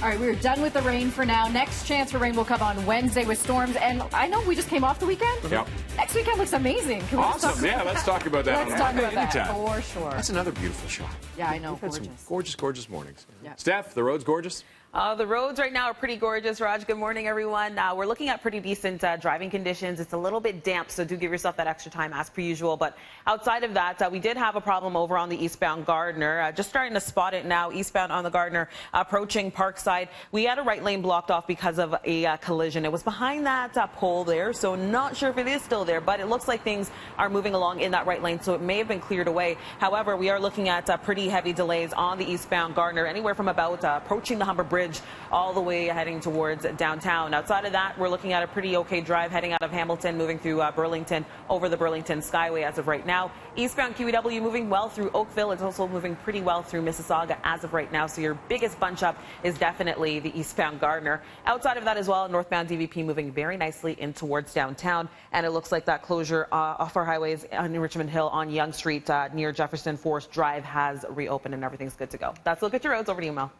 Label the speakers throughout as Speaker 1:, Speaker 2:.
Speaker 1: All right, we're done with the rain for now. Next chance for rain will come on Wednesday with storms. And I know we just came off the weekend.
Speaker 2: Yep.
Speaker 1: Next weekend looks amazing. Can we just talk
Speaker 2: Awesome.
Speaker 1: about
Speaker 2: Yeah, let's talk about that.
Speaker 1: Let's talk about that
Speaker 2: Anytime.
Speaker 1: for sure.
Speaker 2: That's another beautiful shot.
Speaker 1: Yeah, I know.
Speaker 2: We've had some gorgeous mornings.
Speaker 1: Yeah.
Speaker 2: Steph, the road's gorgeous?
Speaker 3: The roads right now are pretty gorgeous, Raj. Good morning, everyone. We're looking at pretty decent driving conditions. It's a little bit damp, so do give yourself that extra time as per usual. But outside of that, we did have a problem over on the eastbound Gardner. Just starting to spot it now, eastbound on the Gardner, approaching Parkside. We had a right lane blocked off because of a collision. It was behind that pole there, so not sure if it is still there, but it looks like things are moving along in that right lane, so it may have been cleared away. However, we are looking at pretty heavy delays on the eastbound Gardner, anywhere from about approaching the Humber Bridge all the way heading towards downtown. Outside of that, we're looking at a pretty okay drive heading out of Hamilton, moving through Burlington over the Burlington Skyway as of right now. Eastbound QEW moving well through Oakville. It's also moving pretty well through Mississauga as of right now. So your biggest bunch up is definitely the eastbound Gardner. Outside of that as well, northbound DVP moving very nicely in towards downtown. And it looks like that closure off our highways on Richmond Hill on Yonge Street near Jefferson Forest Drive has reopened and everything's good to go. That's a look at your roads. Over to you, Mel.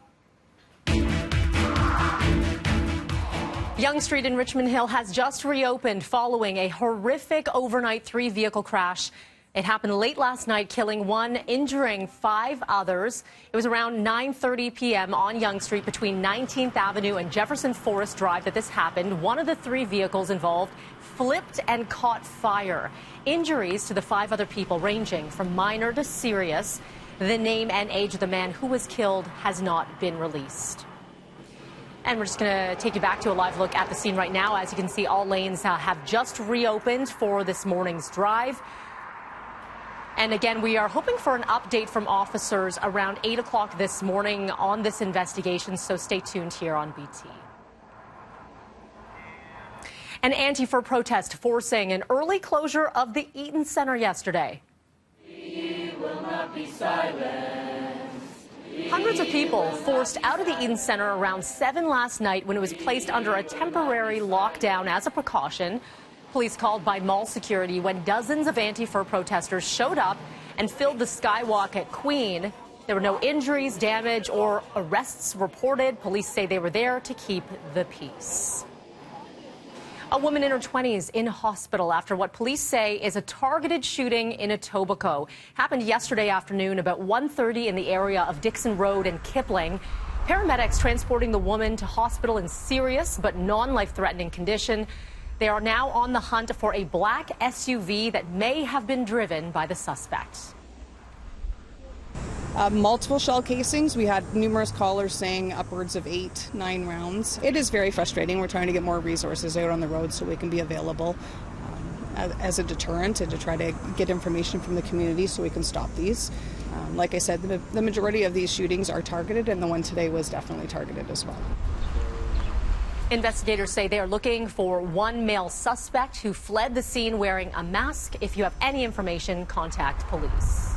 Speaker 4: Yonge Street in Richmond Hill has just reopened following a horrific overnight three-vehicle crash. It happened late last night, killing one, injuring 5 others. It was around 9:30 p.m. on Yonge Street between 19th Avenue and Jefferson Forest Drive that this happened. One of the 3 vehicles involved flipped and caught fire. Injuries to the 5 other people ranging from minor to serious. The name and age of the man who was killed has not been released. And we're just going to take you back to a live look at the scene right now. As you can see, all lanes have just reopened for this morning's drive. And again, we are hoping for an update from officers around 8 o'clock this morning on this investigation, so stay tuned here on BT. An Antifa protest forcing an early closure of the Eaton Center yesterday. We will not be silent. Hundreds of people forced out of the Eaton Center around 7 last night when it was placed under a temporary lockdown as a precaution. Police called by mall security when dozens of Antifa protesters showed up and filled the skywalk at Queen. There were no injuries, damage, or arrests reported. Police say they were there to keep the peace. A woman in her 20s in hospital after what police say is a targeted shooting in Etobicoke. Happened yesterday afternoon about 1:30 in the area of Dixon Road and Kipling. Paramedics transporting the woman to hospital in serious but non-life-threatening condition. They are now on the hunt for a black SUV that may have been driven by the suspect.
Speaker 5: Multiple shell casings. We had numerous callers saying upwards of 8-9 rounds. It is very frustrating. We're trying to get more resources out on the road so we can be available as a deterrent and to try to get information from the community so we can stop these. Like I said, the majority of these shootings are targeted, and the one today was definitely targeted as well.
Speaker 4: Investigators say they are looking for one male suspect who fled the scene wearing a mask. If you have any information, contact police.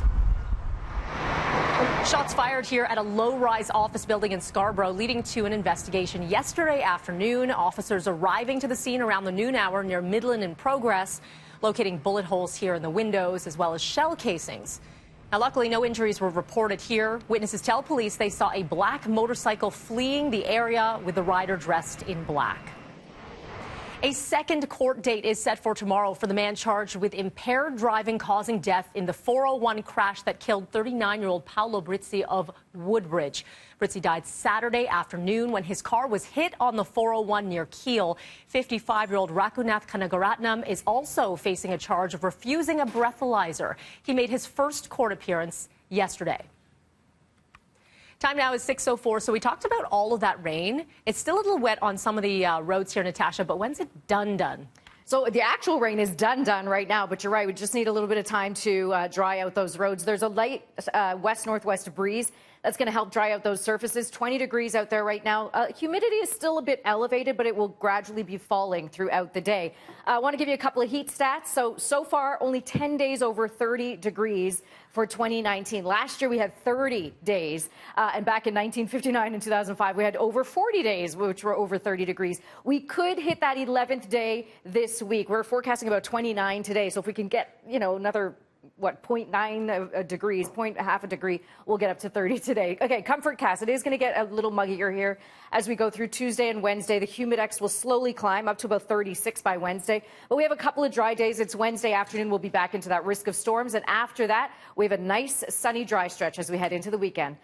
Speaker 4: Shots fired here at a low-rise office building in Scarborough, leading to an investigation yesterday afternoon. Officers arriving to the scene around the noon hour near Midland and Progress, locating bullet holes here in the windows as well as shell casings. Now, luckily, no injuries were reported here. Witnesses tell police they saw a black motorcycle fleeing the area with the rider dressed in black. A second court date is set for tomorrow for the man charged with impaired driving causing death in the 401 crash that killed 39-year-old Paolo Brizzi of Woodbridge. Brizzi died Saturday afternoon when his car was hit on the 401 near Kiel. 55-year-old Rakunath Kanagaratnam is also facing a charge of refusing a breathalyzer. He made his first court appearance yesterday. Time now is 6:04, so we talked about all of that rain. It's still a little wet on some of the roads here, Natasha, but when's it done?
Speaker 1: So the actual rain is done right now, but you're right. We just need a little bit of time to dry out those roads. There's a light west-northwest breeze that's going to help dry out those surfaces. 20 degrees out there right now. Humidity is still a bit elevated, but it will gradually be falling throughout the day. I want to give you a couple of heat stats. So far, only 10 days over 30 degrees for 2019. Last year, we had 30 days. And back in 1959 and 2005, we had over 40 days, which were over 30 degrees. We could hit that 11th day this week. We're forecasting about 29 today. So if we can get, another 0.9 degrees, half a degree. We'll get up to 30 today. Okay, Comfortcast. It is going to get a little muggier here as we go through Tuesday and Wednesday. The humidex will slowly climb up to about 36 by Wednesday. But we have a couple of dry days. It's Wednesday afternoon. We'll be back into that risk of storms. And after that, we have a nice sunny dry stretch as we head into the weekend.